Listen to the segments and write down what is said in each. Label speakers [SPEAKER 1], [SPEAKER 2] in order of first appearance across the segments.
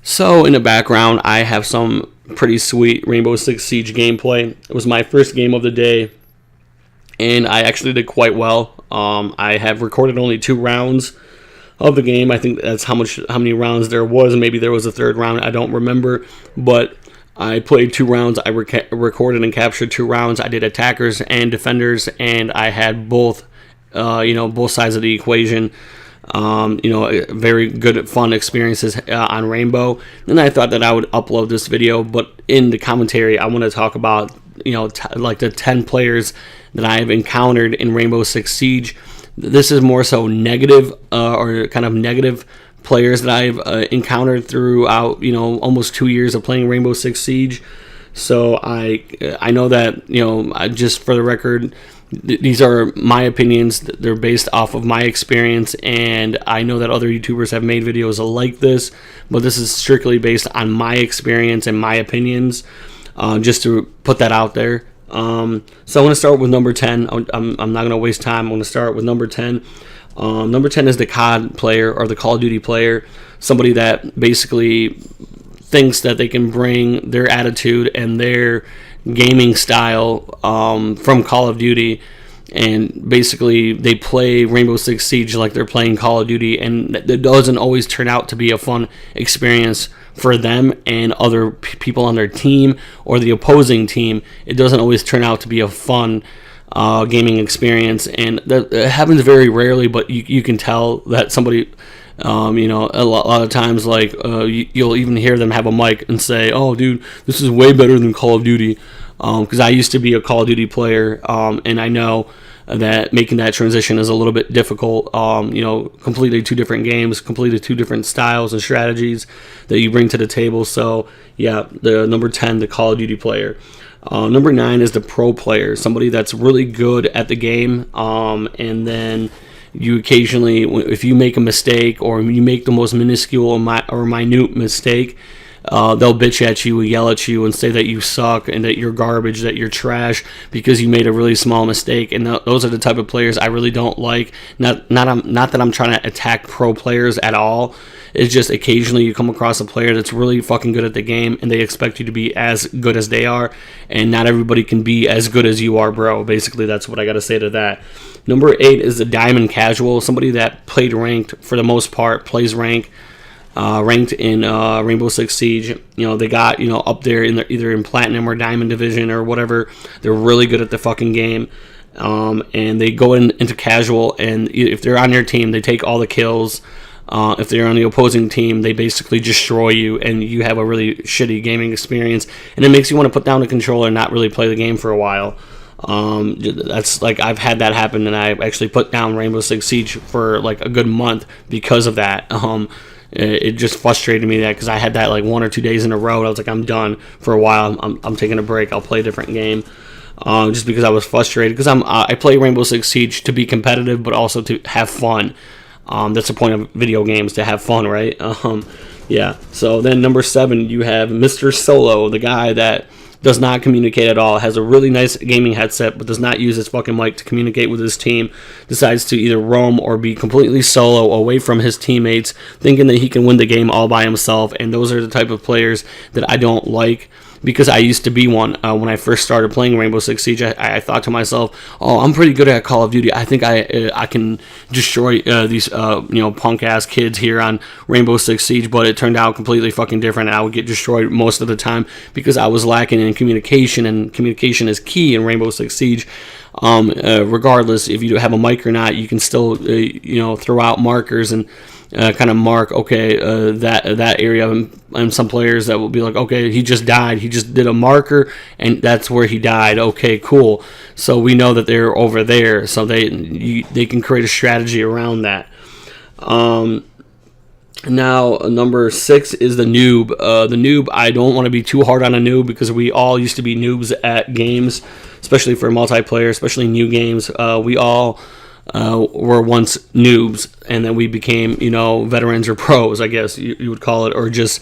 [SPEAKER 1] So in the background, I have some pretty sweet Rainbow Six Siege gameplay. It was my first game of the day, and I actually did quite well. I have recorded only 2 rounds of the game. I think that's how many rounds there was. Maybe there was a third round. I don't remember, but I played 2 rounds. I recorded and captured 2 rounds. I did attackers and defenders, and I had both sides of the equation. Very good, fun experiences on Rainbow. And I thought that I would upload this video, but in the commentary, I want to talk about, like the 10 players that I have encountered in Rainbow Six Siege. This is more so negative, or kind of negative players that I've encountered throughout, almost 2 years of playing Rainbow Six Siege. So I know that, just for the record, these are my opinions. They're based off of my experience, and I know that other YouTubers have made videos like this, but this is strictly based on my experience and my opinions, just to put that out there. So I want to start with number 10. I'm not going to waste time. I'm going to start with number 10. Number 10 is the COD player, or the Call of Duty player, somebody that basically thinks that they can bring their attitude and their gaming style from Call of Duty, and basically they play Rainbow Six Siege like they're playing Call of Duty, and it doesn't always turn out to be a fun experience for them and other people on their team or the opposing team. It doesn't always turn out to be a fun gaming experience, and that happens very rarely, but you can tell that somebody, a lot of times, like, you'll even hear them have a mic and say, "Oh, dude, this is way better than Call of Duty," because I used to be a Call of Duty player, and I know that making that transition is a little bit difficult. Completely 2 different games, completely 2 different styles and strategies that you bring to the table. So, yeah, the number 10, the Call of Duty player. Number 9 is the pro player, somebody that's really good at the game, and then you occasionally, if you make a mistake or you make the most minuscule or minute mistake, they'll bitch at you, yell at you, and say that you suck and that you're garbage, that you're trash because you made a really small mistake. And those are the type of players I really don't like. Not that I'm trying to attack pro players at all. It's just occasionally you come across a player that's really fucking good at the game, and they expect you to be as good as they are, and not everybody can be as good as you are, bro. Basically, that's what I got to say to that. Number 8 is the Diamond Casual, somebody that played ranked for the most part, plays ranked in Rainbow Six Siege. They got, up there in either in Platinum or Diamond Division or whatever. They're really good at the fucking game. And they go into Casual, and if they're on your team, they take all the kills. If they're on the opposing team, they basically destroy you, and you have a really shitty gaming experience, and it makes you want to put down the controller and not really play the game for a while. That's like, I've had that happen, and I actually put down Rainbow Six Siege for like a good month because of that. It just frustrated me because I had that like 1 or 2 days in a row. I was like, I'm done for a while. I'm taking a break. I'll play a different game. Just because I was frustrated, because I play Rainbow Six Siege to be competitive, but also to have fun. That's the point of video games, to have fun, right? Yeah. So then number 7, you have Mr. Solo, the guy that does not communicate at all, has a really nice gaming headset, but does not use his fucking mic to communicate with his team, decides to either roam or be completely solo away from his teammates, thinking that he can win the game all by himself. And those are the type of players that I don't like, because I used to be one. When I first started playing Rainbow Six Siege, I thought to myself, "Oh, I'm pretty good at Call of Duty. I think I can destroy these punk ass kids here on Rainbow Six Siege." But it turned out completely fucking different, and I would get destroyed most of the time because I was lacking in communication, and communication is key in Rainbow Six Siege. Regardless if you have a mic or not, you can still throw out markers and kind of mark, okay, that area, and some players that will be like, okay, he just died, he just did a marker, and that's where he died. Okay, cool. So we know that they're over there, so they can create a strategy around that. Now, number 6 is the noob. The noob, I don't want to be too hard on a noob, because we all used to be noobs at games, especially for multiplayer, especially new games. We all were once noobs, and then we became, veterans or pros, I guess you would call it, or just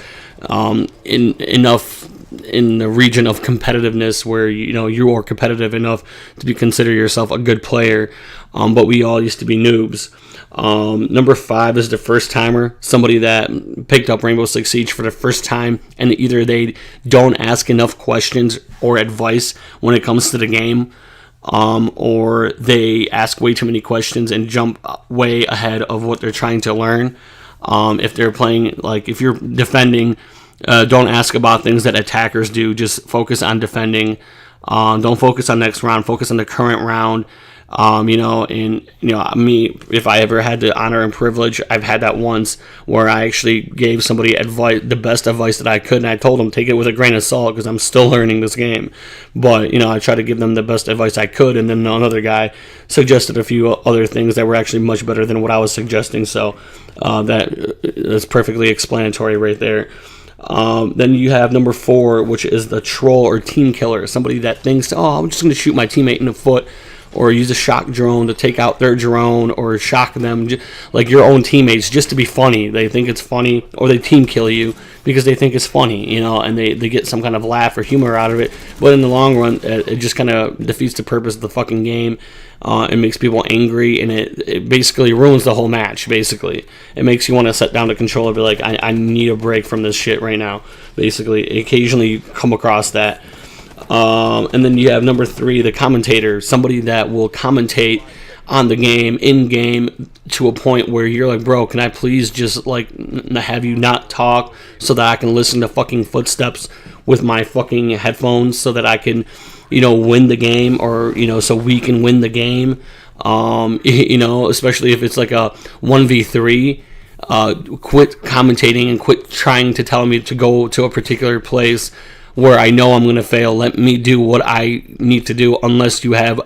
[SPEAKER 1] enough in the region of competitiveness where you are competitive enough to consider yourself a good player. But we all used to be noobs. Number 5 is the first timer, somebody that picked up Rainbow Six Siege for the first time, and either they don't ask enough questions or advice when it comes to the game, or they ask way too many questions and jump way ahead of what they're trying to learn. If they're playing, like if you're defending, don't ask about things that attackers do. Just focus on defending. Don't focus on next round. Focus on the current round. Me, if I ever had the honor and privilege, I've had that once where I actually gave somebody advice, the best advice that I could, and I told them take it with a grain of salt because I'm still learning this game. But I tried to give them the best advice I could, and then another guy suggested a few other things that were actually much better than what I was suggesting. So that's perfectly explanatory right there. Then you have number 4, which is the troll or team killer, somebody that thinks, I'm just going to shoot my teammate in the foot, or use a shock drone to take out their drone, or shock them, like your own teammates, just to be funny. They think it's funny, or they team kill you because they think it's funny, and they get some kind of laugh or humor out of it. But in the long run, it just kind of defeats the purpose of the fucking game. It makes people angry, and it basically ruins the whole match, basically. It makes you want to set down the controller and be like, I need a break from this shit right now, basically. Occasionally you come across that. And then you have number 3, the commentator, somebody that will commentate on the game, in game, to a point where you're like, bro, can I please just like have you not talk so that I can listen to fucking footsteps with my fucking headphones so that I can, win the game, or so we can win the game. Especially if it's like a 1v3. Quit commentating and quit trying to tell me to go to a particular place where I know I'm going to fail. Let me do what I need to do, unless you have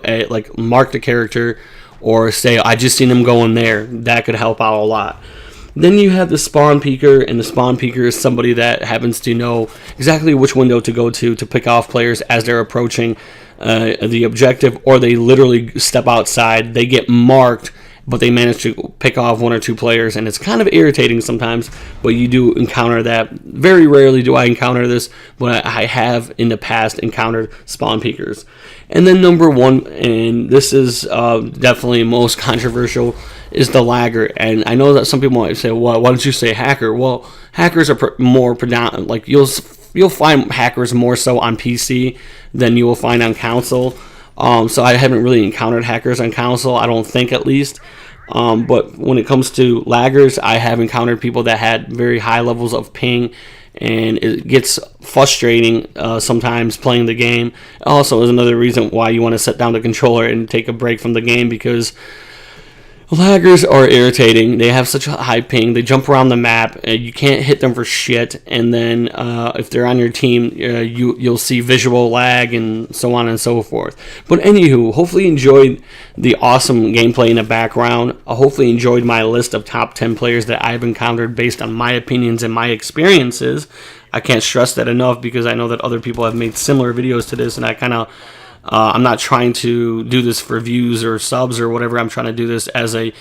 [SPEAKER 1] mark the character or say, I just seen him going there. That could help out a lot. Then you have the spawn peeker, and the spawn peeker is somebody that happens to know exactly which window to go to pick off players as they're approaching the objective, or they literally step outside, they get marked, but they manage to pick off 1 or 2 players, and it's kind of irritating sometimes, but you do encounter that. Very rarely do I encounter this, but I have in the past encountered spawn peekers. And then number 1, and this is definitely most controversial, is the lagger. And I know that some people might say, well, why don't you say hacker? Well, hackers are more predominant, like you'll find hackers more so on PC than you will find on console. So I haven't really encountered hackers on console, I don't think, at least. But when it comes to laggers, I have encountered people that had very high levels of ping, and it gets frustrating sometimes playing the game. Also is another reason why you want to set down the controller and take a break from the game, because laggers are irritating. They have such a high ping. They jump around the map, and you can't hit them for shit. And then if they're on your team, you'll see visual lag and so on and so forth. But anywho, hopefully you enjoyed the awesome gameplay in the background. I hopefully enjoyed my list of top 10 players that I've encountered based on my opinions and my experiences. I can't stress that enough, because I know that other people have made similar videos to this, and I'm not trying to do this for views or subs or whatever. I'm trying to do this as I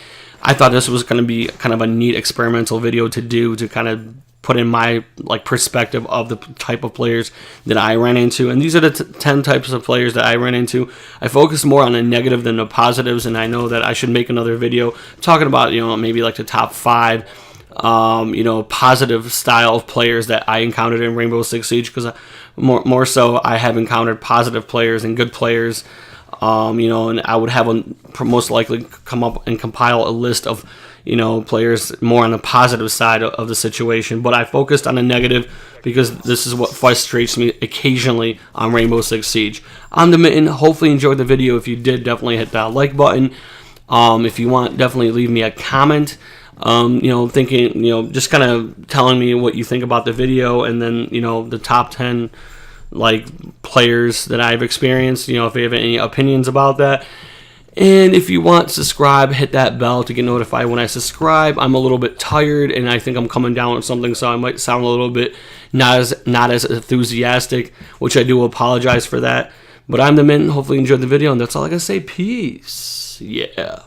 [SPEAKER 1] thought this was going to be kind of a neat experimental video to do, to kind of put in my perspective of the type of players that I ran into. And these are the 10 types of players that I ran into. I focus more on the negative than the positives, and I know that I should make another video talking about, maybe like the top 5 positive style of players that I encountered in Rainbow Six Siege, because more so I have encountered positive players and good players, and I would have most likely come up and compile a list of players more on the positive side of the situation. But I focused on the negative because this is what frustrates me occasionally on Rainbow Six Siege. I'm the Mitten. Hopefully you enjoyed the video. If you did, definitely hit that like button. If you want, definitely leave me a comment. Thinking, just kind of telling me what you think about the video, and then, the top 10, players that I've experienced, if you have any opinions about that. And if you want, subscribe, hit that bell to get notified when I subscribe. I'm a little bit tired, and I think I'm coming down with something, so I might sound a little bit not as enthusiastic, which I do apologize for that. But I'm the Mint. Hopefully you enjoyed the video, and that's all I gotta say. Peace. Yeah.